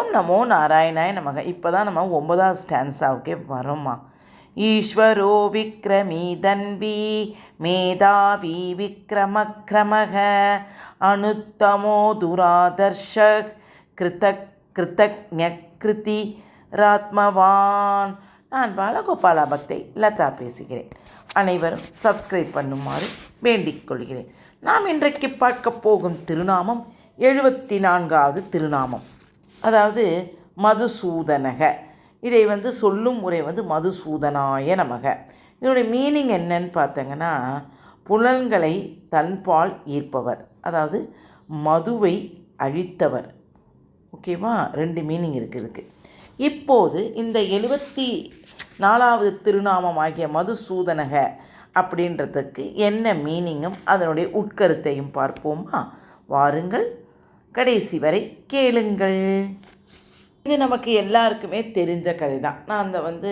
ஓம் நமோ நாராயணாய நமக. இப்போ தான் நம்ம 9வது ஸ்டான்ஸாவுக்கே வரோம்மா. ஈஸ்வரோ விக்ரமீ தன்வி மேதாவி விக்ரமக்ரமக அனுத்தமோ துராதர்ஷ கிருதக்ஞக்ருதி ராத்மவான். நான் பாலகோபாலா பக்தை லதா பேசுகிறேன். அனைவரும் சப்ஸ்கிரைப் பண்ணுமாறு வேண்டிக் கொள்கிறேன். நாம் இன்றைக்கு பார்க்க போகும் திருநாமம் 74வது திருநாமம், அதாவது மதுசூதனக. இதை சொல்லும் முறை மதுசூதனாய நமக. இதனுடைய மீனிங் என்னன்னு பார்த்தங்கன்னா, புலன்களை தன்பால் ஈர்ப்பவர், அதாவது மதுவை அழித்தவர். ஓகேவா? 2 மீனிங் இருக்குது. இப்போது இந்த 74வது திருநாமம் ஆகிய மதுசூதனக அப்படின்றதுக்கு என்ன மீனிங்கும் அதனுடைய உட்கருத்தையும் பார்ப்போமா? வாருங்கள், கடைசி வரை கேளுங்கள். இது நமக்கு எல்லாருக்குமே தெரிந்த கதை தான். நான் அந்த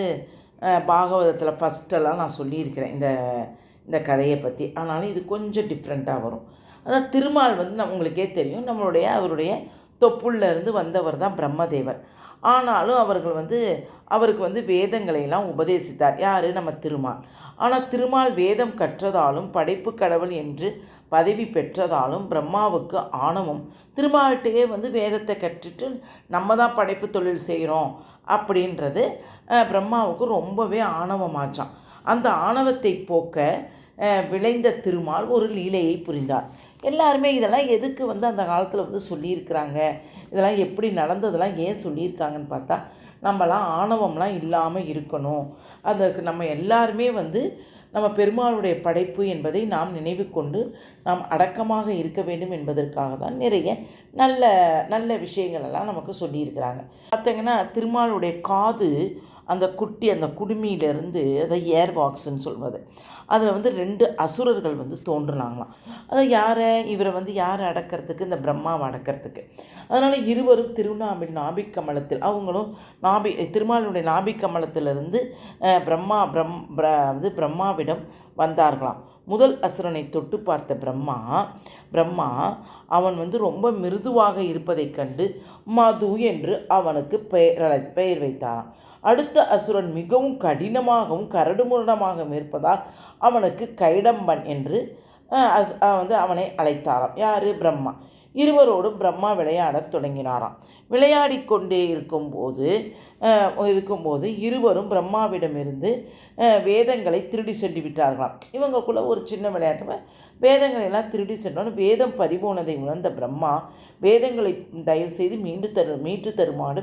பாகவதத்தில் ஃபஸ்ட்டெல்லாம் நான் சொல்லியிருக்கிறேன் இந்த கதையை பற்றி. ஆனாலும் இது கொஞ்சம் டிஃப்ரெண்ட்டாக வரும். அதாவது திருமால் உங்களுக்கே தெரியும், அவருடைய தொப்புள்ளிருந்து வந்தவர் தான் பிரம்மதேவர். ஆனாலும் அவருக்கு வேதங்களையெல்லாம் உபதேசித்தார். யார்? நம்ம திருமால். ஆனால் திருமால் வேதம் கற்றதாலும் படைப்பு கடவுள் என்று பதவி பெற்றதாலும் பிரம்மாவுக்கு ஆணவம். திருமால்கிட்டே வேதத்தை கற்றுட்டு நம்ம தான் படைப்பு தொழில் செய்கிறோம் அப்படின்றது பிரம்மாவுக்கு ரொம்பவே ஆணவமாச்சான். அந்த ஆணவத்தை போக்க விளைந்த திருமால் ஒரு லீலையை புரிந்தார். எல்லாருமே இதெல்லாம் எதுக்கு அந்த காலத்தில் சொல்லியிருக்கிறாங்க, இதெல்லாம் எப்படி நடந்ததெல்லாம் ஏன் சொல்லியிருக்காங்கன்னு பார்த்தா, நம்மலாம் ஆணவம்லாம் இல்லாமல் இருக்கணும். அதற்கு நம்ம எல்லாருமே நம்ம பெருமாளுடைய படைப்பு என்பதை நாம் நினைவு கொண்டு நாம் அடக்கமாக இருக்க வேண்டும் என்பதற்காக தான் நிறைய நல்ல நல்ல விஷயங்கள் எல்லாம் நமக்கு சொல்லியிருக்கிறாங்க. பார்த்தீங்கன்னா, திருமாலுடைய காது அந்த குடுமியிலிருந்து, அதை ஏர் பாக்ஸ்ன்னு சொல்வது, அதில் 2 அசுரர்கள் தோன்றுனாங்களாம். அதை இவரை யாரை அடக்கிறதுக்கு? இந்த பிரம்மாவை அடக்கிறதுக்கு. அதனால் இருவரும் நாபிக்கமலத்தில், அவங்களும் திருமாலுடைய நாபிக்கமலத்திலிருந்து பிரம்மாவிடம் வந்தார்களாம். முதல் அசுரனை தொட்டு பார்த்த பிரம்மா அவன் ரொம்ப மிருதுவாக இருப்பதைக் கண்டு மது என்று அவனுக்கு பெயர் வைத்தாராம். அடுத்த அசுரன் மிகவும் கடினமாகவும் கரடுமுரடமாகவும் இருப்பதால் அவனுக்கு கைடம்பன் என்று அவனை அழைத்தாராம். யார்? பிரம்மா. இருவரோடும் பிரம்மா விளையாடத் தொடங்கினாராம். விளையாடிக்கொண்டே இருக்கும்போது இருவரும் பிரம்மாவிடமிருந்து வேதங்களை திருடி சென்று விட்டார்களாம். இவங்களுக்குள்ள ஒரு சின்ன விளையாட்டு, வேதங்களெல்லாம் திருடி சென்றோன்னு வேதம் பறிபோனதை உணர்ந்த பிரம்மா வேதங்களை தயவு செய்து மீட்டு தருமாறு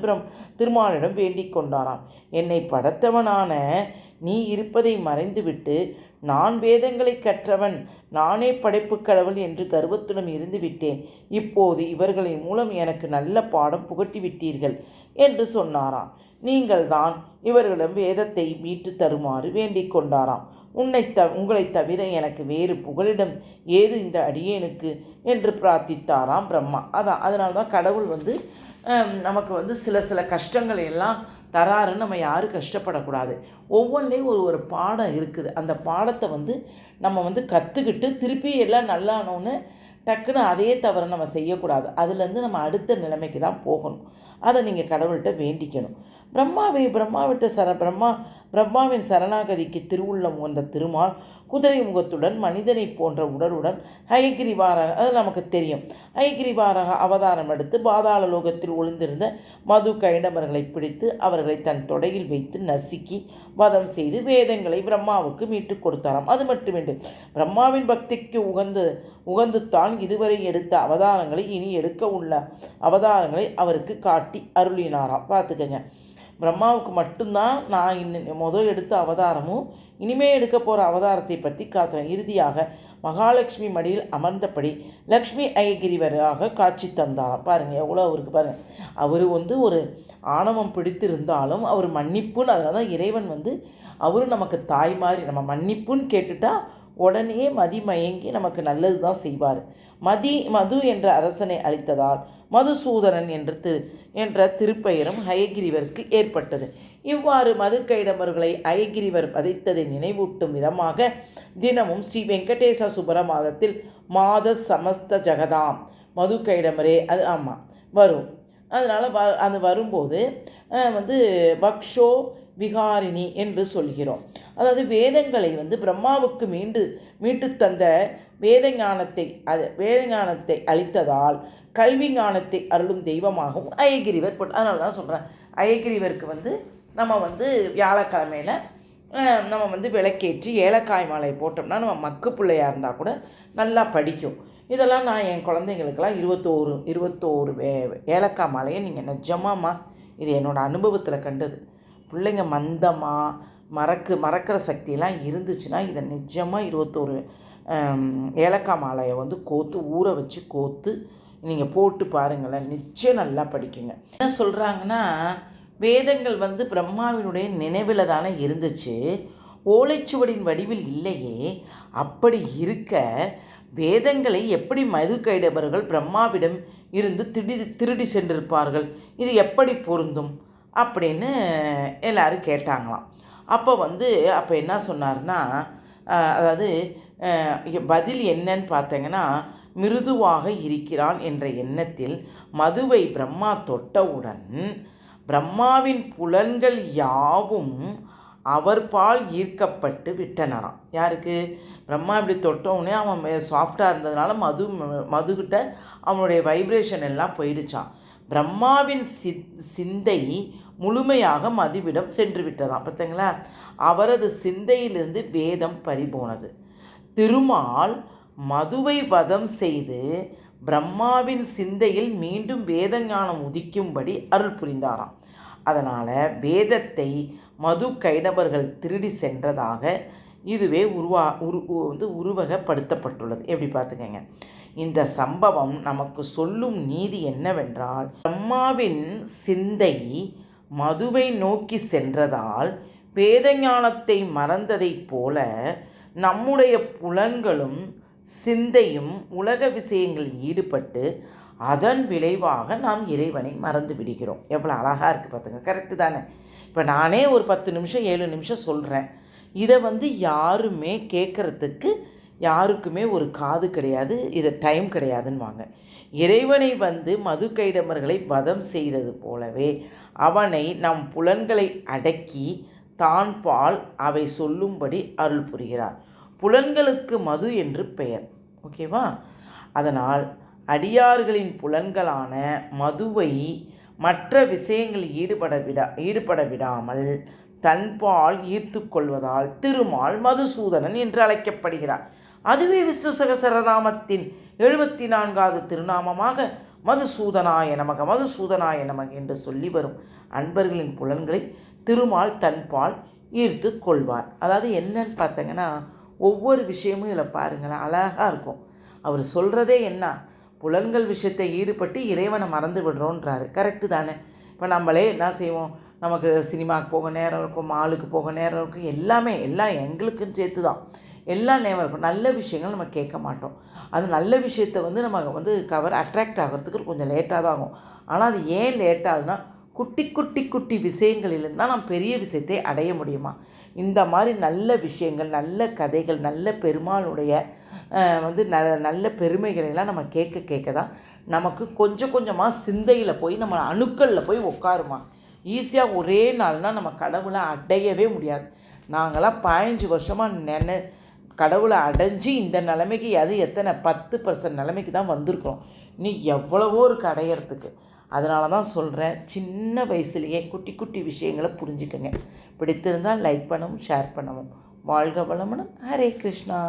திருமாலிடம் வேண்டிக் கொண்டாராம். என்னை படைத்தவனான நீ இருப்பதை மறைந்துவிட்டு நான் வேதங்களை கற்றவன், நானே படைப்பு கடவுள் என்று கர்வத்துடன் இருந்து விட்டேன். இப்போது இவர்களின் மூலம் எனக்கு நல்ல பாடம் புகட்டிவிட்டீர்கள் என்று சொன்னாராம். நீங்கள் தான் இவர்களிடம் வேதத்தை மீட்டு தருமாறு வேண்டிக் கொண்டாராம். உங்களை தவிர எனக்கு வேறு புகலிடம் ஏது இந்த அடியேனுக்கு என்று பிரார்த்தித்தாராம் பிரம்மா. அதனால்தான் கடவுள் நமக்கு சில கஷ்டங்களை எல்லாம் தராருன்னு நம்ம யாரும் கஷ்டப்படக்கூடாது. ஒவ்வொன்றையும் ஒரு பாடம் இருக்குது. அந்த பாடத்தை நம்ம கற்றுக்கிட்டு திருப்பி எல்லாம் நல்லானோன்னு டக்குன்னு அதே தவிர நம்ம செய்யக்கூடாது. அதுலேருந்து நம்ம அடுத்த நிலைமைக்கு தான் போகணும். அதை நீங்கள் கடவுள்கிட்ட வேண்டிக்கணும். பிரம்மாவின் சரணாகதிக்கு திருவுள்ளம் வந்த திருமால் குதிரை முகத்துடன் மனிதனை போன்ற உடலுடன் ஹயகிரிவாராக, அது நமக்கு தெரியும், ஹயகிரிவாராக அவதாரம் எடுத்து பாதாள லோகத்தில் ஒளிந்திருந்த மது கைடமர்களை பிடித்து அவர்களை தன் தொடையில் வைத்து நசுக்கி வதம் செய்து வேதங்களை பிரம்மாவுக்கு மீட்டு கொடுத்தாராம். அது மட்டுமின்றி பிரம்மாவின் பக்திக்கு உகந்து தான் இதுவரை எடுத்த அவதாரங்களை இனி எடுக்க உள்ள அவதாரங்களை அவருக்கு காட்டி அருளினாராம். பார்த்துக்கங்க, பிரம்மாவுக்கு மட்டும்தான் நான் முதல் எடுத்த அவதாரமும் இனிமே எடுக்க போகிற அவதாரத்தை பற்றி காத்துறேன். இறுதியாக மகாலட்சுமி மடியில் அமர்ந்தபடி லக்ஷ்மி ஐகிரிவராக காட்சி தந்தாராம். பாருங்கள், எவ்வளோ அவருக்கு பாருங்கள். அவர் ஒரு ஆணவம் பிடித்திருந்தாலும் அவர் மன்னிப்புன்னு, அதனால தான் இறைவன் அவரும் நமக்கு தாய் மாதிரி. நம்ம மன்னிப்புன்னு கேட்டுட்டா உடனே மயங்கி நமக்கு நல்லது தான் செய்வார். மது என்ற அரசனை அளித்ததால் மதுசூதனன் என்ற திருப்பெயரும் ஹயகிரிவருக்கு ஏற்பட்டது. இவ்வாறு மதுக்கைடமர்களை ஹயகிரிவர் வதைத்ததை நினைவூட்டும் விதமாக தினமும் ஸ்ரீ வெங்கடேச சுபரமாதத்தில் மாத சமஸ்த ஜகதாம் மதுக்கைடமரே அது வரும். அதனால் அது வரும்போது வந்து பக்ஷோ விகாரிணி என்று சொல்கிறோம். அதாவது வேதங்களை வந்து பிரம்மாவுக்கு மீட்டு தந்த வேதஞானத்தை அளித்ததால் கல்வி ஞானத்தை அருளும் தெய்வமாகவும் அயகிரிவர் அதனால தான் சொல்கிறேன், அயகிரிவருக்கு வந்து நம்ம வந்து வியாழக்கிழமையில் நம்ம வந்து விளக்கேற்றி ஏலக்காய் மாலை போட்டோம்னா நம்ம மக்கு பிள்ளையாக இருந்தால் கூட நல்லா படிக்கும். இதெல்லாம் நான் என் குழந்தைங்களுக்கெல்லாம் 21 ஏலக்காய் மாலையை நீங்கள் நிஜமாம்மா, இது என்னோடய அனுபவத்தில் கண்டது. பிள்ளைங்க மந்தமாக மறக்கிற சக்தியெல்லாம் இருந்துச்சுன்னா இதை நிஜமாக 21 ஏலக்காய் மாலையை வந்து ஊற வச்சு நீங்கள் போட்டு பாருங்களேன், நிச்சயம் நல்லா படிக்குங்க. என்ன சொல்கிறாங்கன்னா, வேதங்கள் வந்து பிரம்மாவினுடைய நினைவில் தானே இருந்துச்சு, ஓலைச்சுவடின் வடிவில் இல்லையே. அப்படி இருக்க வேதங்களை எப்படி மதுக்கைடவர்கள் பிரம்மாவிடம் இருந்து திருடி சென்றிருப்பார்கள்? இது எப்படி பொருந்தும் அப்படின்னு எல்லோரும் கேட்டாங்களாம். அப்போ என்ன சொன்னார்னா, அதாவது பதில் என்னன்னு பார்த்தீங்கன்னா, மிருதுவாக இருக்கிறான் என்ற எண்ணத்தில் மதுவை பிரம்மா தொட்டவுடன் பிரம்மாவின் புலன்கள் யாவும் அவர் பால் ஈர்க்கப்பட்டு விட்டனராம். யாருக்கு? பிரம்மா இப்படி தொட்டவுடனே அவன் சாஃப்டாக இருந்ததுனால மதுகிட்ட அவனுடைய வைப்ரேஷன் எல்லாம் போயிடுச்சான். பிரம்மாவின் சிந்தை முழுமையாக மதுவிடம் சென்று விட்டதாம். பார்த்தீங்களா? அவரது சிந்தையிலிருந்து வேதம் பறிபோனது. திருமால் மதுவை வதம் செய்து பிரம்மாவின் சிந்தையில் மீண்டும் வேதஞானம் உதிக்கும்படி அருள் புரிந்தாராம். அதனால் வேதத்தை மது கைடவர்கள் திருடி சென்றதாக இதுவே உருவகப்படுத்தப்பட்டுள்ளது. எப்படி பார்த்துக்கங்க. இந்த சம்பவம் நமக்கு சொல்லும் நீதி என்னவென்றால், பிரம்மாவின் சிந்தை மதுவை நோக்கி சென்றதால் வேதஞானத்தை மறந்ததைப் போல நம்முடைய புலன்களும் சிந்தையும் உலக விஷயங்களில் ஈடுபட்டு அதன் விளைவாக நாம் இறைவனை மறந்து விடுகிறோம். எவ்வளோ அழகாக இருக்குது பார்த்துங்க. கரெக்டு தானே? இப்போ நானே ஒரு 10 நிமிஷம் 7 நிமிஷம் சொல்கிறேன். இதை வந்து யாருமே கேட்குறதுக்கு யாருக்குமே ஒரு காது கிடையாது, இது டைம் கிடையாதுன்னுவாங்க. இறைவனை வந்து மது கைடமர்களை வதம் செய்தது போலவே அவனை நம் புலன்களை அடக்கி தான் பால் அவை சொல்லும்படி அருள் புரிகிறார். புலன்களுக்கு மது என்று பெயர். ஓகேவா? அதனால் அடியார்களின் புலன்களான மதுவை மற்ற விஷயங்களில் ஈடுபட விடாமல் தன்பால் ஈர்த்து கொள்வதால் திருமால் மதுசூதனன் என்று அழைக்கப்படுகிறார். அதுவே விஷ்ணு சகசரநாமத்தின் 74வது திருநாமமாக மதுசூதனாய நமக என்று சொல்லி வரும் அன்பர்களின் புலன்களை திருமால் தன்பால் ஈர்த்து கொள்வார். அதாவது என்னன்னு பார்த்தீங்கன்னா, ஒவ்வொரு விஷயமும் இதில் பாருங்களேன், அழகாக இருக்கும். அவர் சொல்கிறதே என்ன, புலன்கள் விஷயத்தை ஈடுபட்டு இறைவனை மறந்து விடுறோன்றாரு. கரெக்டு தானே? இப்போ நம்மளே என்ன செய்வோம், நமக்கு சினிமாவுக்கு போக நேரம் இருக்கும், மாலுக்கு போக நேரம் இருக்கும், எல்லாம் எங்களுக்குன்னு சேர்த்து தான் எல்லாம் நேரம் இருக்கும். நல்ல விஷயங்கள் நம்ம கேட்க மாட்டோம். அது நல்ல விஷயத்தை வந்து நம்ம வந்து அட்ராக்ட் ஆகிறதுக்கு கொஞ்சம் லேட்டாக தான் ஆகும். ஆனால் அது ஏன் லேட் ஆகுதுன்னா, குட்டி விஷயங்களிலிருந்து தான் நம்ம பெரிய விஷயத்தை அடைய முடியுமா. இந்த மாதிரி நல்ல விஷயங்கள், நல்ல கதைகள், நல்ல பெருமாளுடைய வந்து நல்ல பெருமைகளெல்லாம் நம்ம கேட்க தான் நமக்கு கொஞ்சமாக சிந்தையில் போய் நம்ம அணுக்களில் போய் உட்காருமா. ஈஸியாக ஒரே நாள்னால் நம்ம கடவுளை அடையவே முடியாது. நாங்களாம் 15 வருஷமாக கடவுளை அடைஞ்சி இந்த நிலைமைக்கு எத்தனை 10% நிலைமைக்கு தான் வந்திருக்கிறோம். நீ எவ்வளவோ இருக்கு அடையிறதுக்கு. அதனால தான் சொல்கிறேன், சின்ன வயசுலேயே குட்டி விஷயங்களை புரிஞ்சுக்கங்க. பிடித்திருந்தால் லைக் பண்ணவும் ஷேர் பண்ணவும். வாழ்க வளமுடன். ஹரே கிருஷ்ணா.